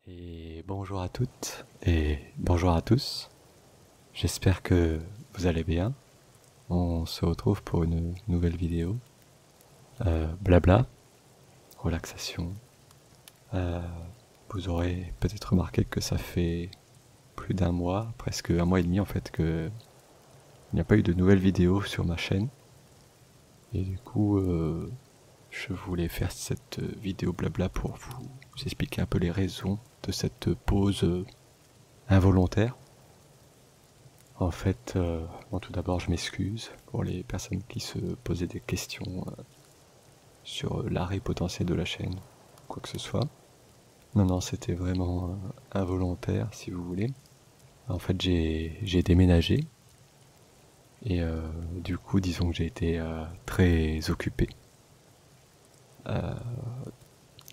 Et bonjour à toutes et bonjour à tous. J'espère que vous allez bien. On se retrouve pour une nouvelle vidéo. Blabla, relaxation. Euh, Vous aurez peut-être remarqué que ça fait plus d'un mois, presque un mois et demi en fait, que il n'y a pas eu de nouvelles vidéos sur ma chaîne. Et du coup, je voulais faire cette vidéo blabla pour vous expliquer un peu les raisons de cette pause involontaire. En fait, bon, tout d'abord, je m'excuse pour les personnes qui se posaient des questions sur l'arrêt potentiel de la chaîne, quoi que ce soit. Non, c'était vraiment involontaire, si vous voulez. En fait, j'ai déménagé et du coup, disons que j'ai été très occupé.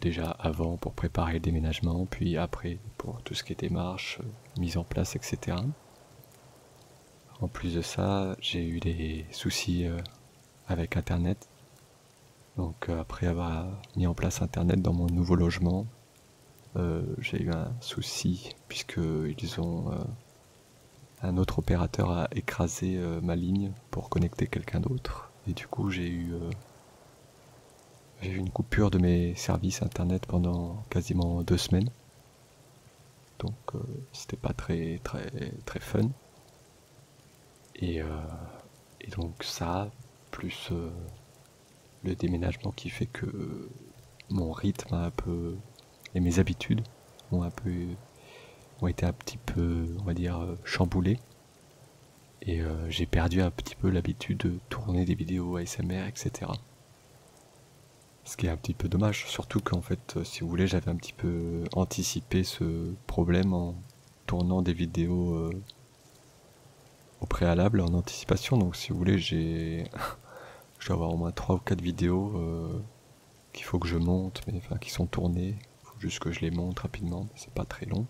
Déjà avant pour préparer le déménagement, puis après pour tout ce qui était démarches, mise en place, etc. En plus de ça, j'ai eu des soucis avec Internet. Donc après avoir mis en place Internet dans mon nouveau logement, j'ai eu un souci puisqu'ils ont un autre opérateur a écrasé ma ligne pour connecter quelqu'un d'autre. Et du coup j'ai eu une coupure de mes services Internet pendant quasiment 2 semaines. Donc c'était pas très fun. Et, et donc ça, plus le déménagement qui fait que mon rythme a un peu et mes habitudes ont ont été un petit peu, on va dire, chamboulées. Et j'ai perdu un petit peu l'habitude de tourner des vidéos ASMR, etc. Ce qui est un petit peu dommage, surtout qu'en fait, si vous voulez, j'avais un petit peu anticipé ce problème en tournant des vidéos au préalable, en anticipation. Donc si vous voulez, je dois avoir au moins 3 ou 4 vidéos qu'il faut que je monte, mais enfin qui sont tournées. Il faut juste que je les monte rapidement, mais c'est pas très long.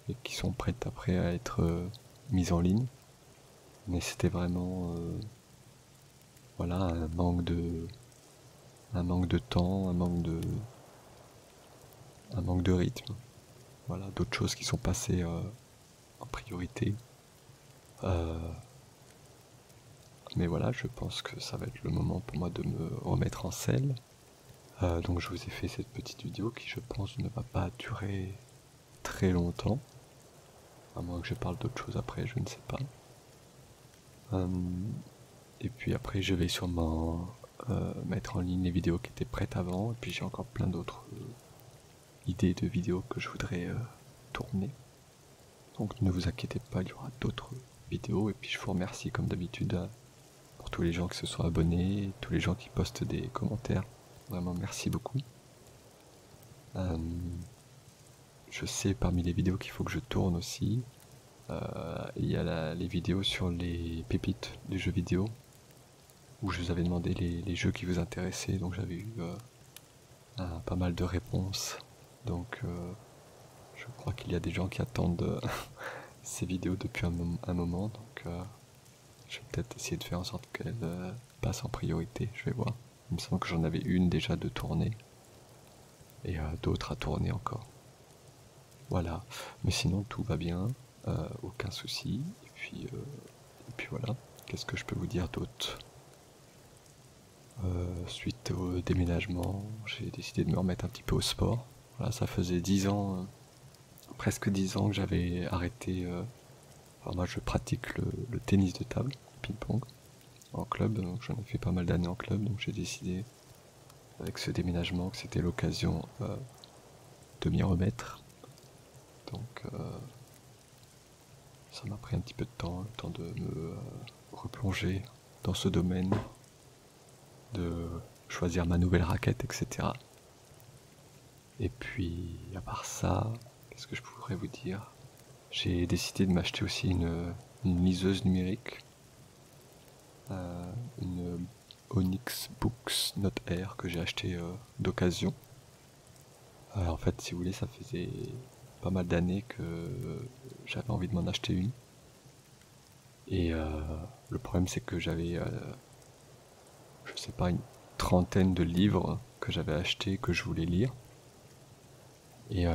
Et qui sont prêtes après à être mises en ligne. Mais c'était vraiment voilà, un manque de temps, un manque de rythme. Voilà, d'autres choses qui sont passées en priorité. Mais voilà, je pense que ça va être le moment pour moi de me remettre en selle. Donc je vous ai fait cette petite vidéo qui, je pense, ne va pas durer très longtemps. À moins que je parle d'autre chose après, je ne sais pas. Et puis après, je vais sûrement mettre en ligne les vidéos qui étaient prêtes avant. Et puis j'ai encore plein d'autres idées de vidéos que je voudrais tourner. Donc ne vous inquiétez pas, il y aura d'autres vidéos. Et puis je vous remercie comme d'habitude pour tous les gens qui se sont abonnés, tous les gens qui postent des commentaires. Vraiment merci beaucoup. Je sais parmi les vidéos qu'il faut que je tourne aussi. Il y a les vidéos sur les pépites du jeu vidéo, où je vous avais demandé les jeux qui vous intéressaient, donc j'avais eu pas mal de réponses. Donc je crois qu'il y a des gens qui attendent ces vidéos depuis un moment, donc je vais peut-être essayer de faire en sorte qu'elles passent en priorité, je vais voir. Il me semble que j'en avais une déjà de tourner, et d'autres à tourner encore. Voilà, mais sinon tout va bien, aucun souci, et puis voilà, qu'est-ce que je peux vous dire d'autre? Suite au déménagement, j'ai décidé de me remettre un petit peu au sport. Voilà, ça faisait 10 ans, presque 10 ans que j'avais arrêté. Alors moi je pratique le tennis de table, ping-pong, en club, donc j'en ai fait pas mal d'années en club, donc j'ai décidé avec ce déménagement que c'était l'occasion de m'y remettre. Donc ça m'a pris un petit peu de temps, le temps de me replonger dans ce domaine, de choisir ma nouvelle raquette, etc. Et puis, à part ça, qu'est-ce que je pourrais vous dire? J'ai décidé de m'acheter aussi une liseuse numérique, une Onyx Books Note Air que j'ai acheté d'occasion. En fait, si vous voulez, ça faisait pas mal d'années que j'avais envie de m'en acheter une. Et le problème, c'est que j'avais, je sais pas, une trentaine de livres que j'avais achetés, que je voulais lire. Et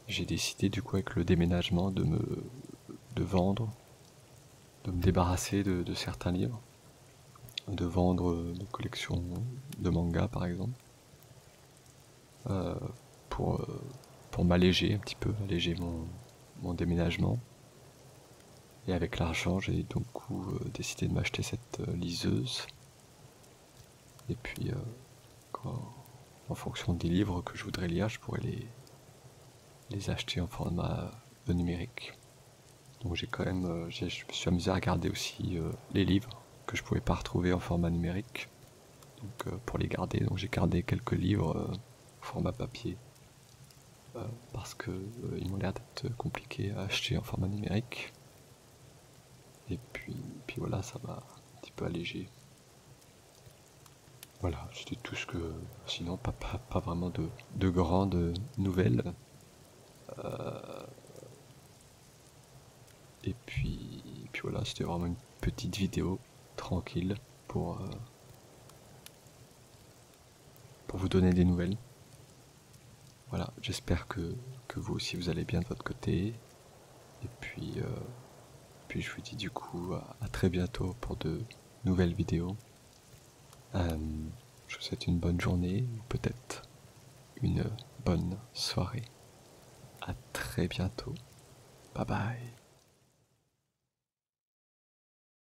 j'ai décidé du coup avec le déménagement de vendre, de me débarrasser de certains livres, de vendre des collections de mangas par exemple, euh, pour, euh, pour m'alléger un petit peu, alléger mon déménagement. Et avec l'argent, j'ai donc décidé de m'acheter cette liseuse. Et puis, en fonction des livres que je voudrais lire, je pourrais les acheter en format numérique. Donc j'ai quand même, je me suis amusé à regarder aussi les livres que je pouvais pas retrouver en format numérique. Donc pour les garder, donc j'ai gardé quelques livres au format papier parce que ils m'ont l'air d'être compliqués à acheter en format numérique. Et puis voilà, ça m'a un petit peu allégé. Voilà, c'était tout ce que... Sinon, pas vraiment de grandes nouvelles. Et puis voilà, c'était vraiment une petite vidéo tranquille pour vous donner des nouvelles. Voilà, j'espère que vous aussi vous allez bien de votre côté. Et puis je vous dis du coup à très bientôt pour de nouvelles vidéos. Je vous souhaite une bonne journée, ou peut-être une bonne soirée. À très bientôt. Bye bye.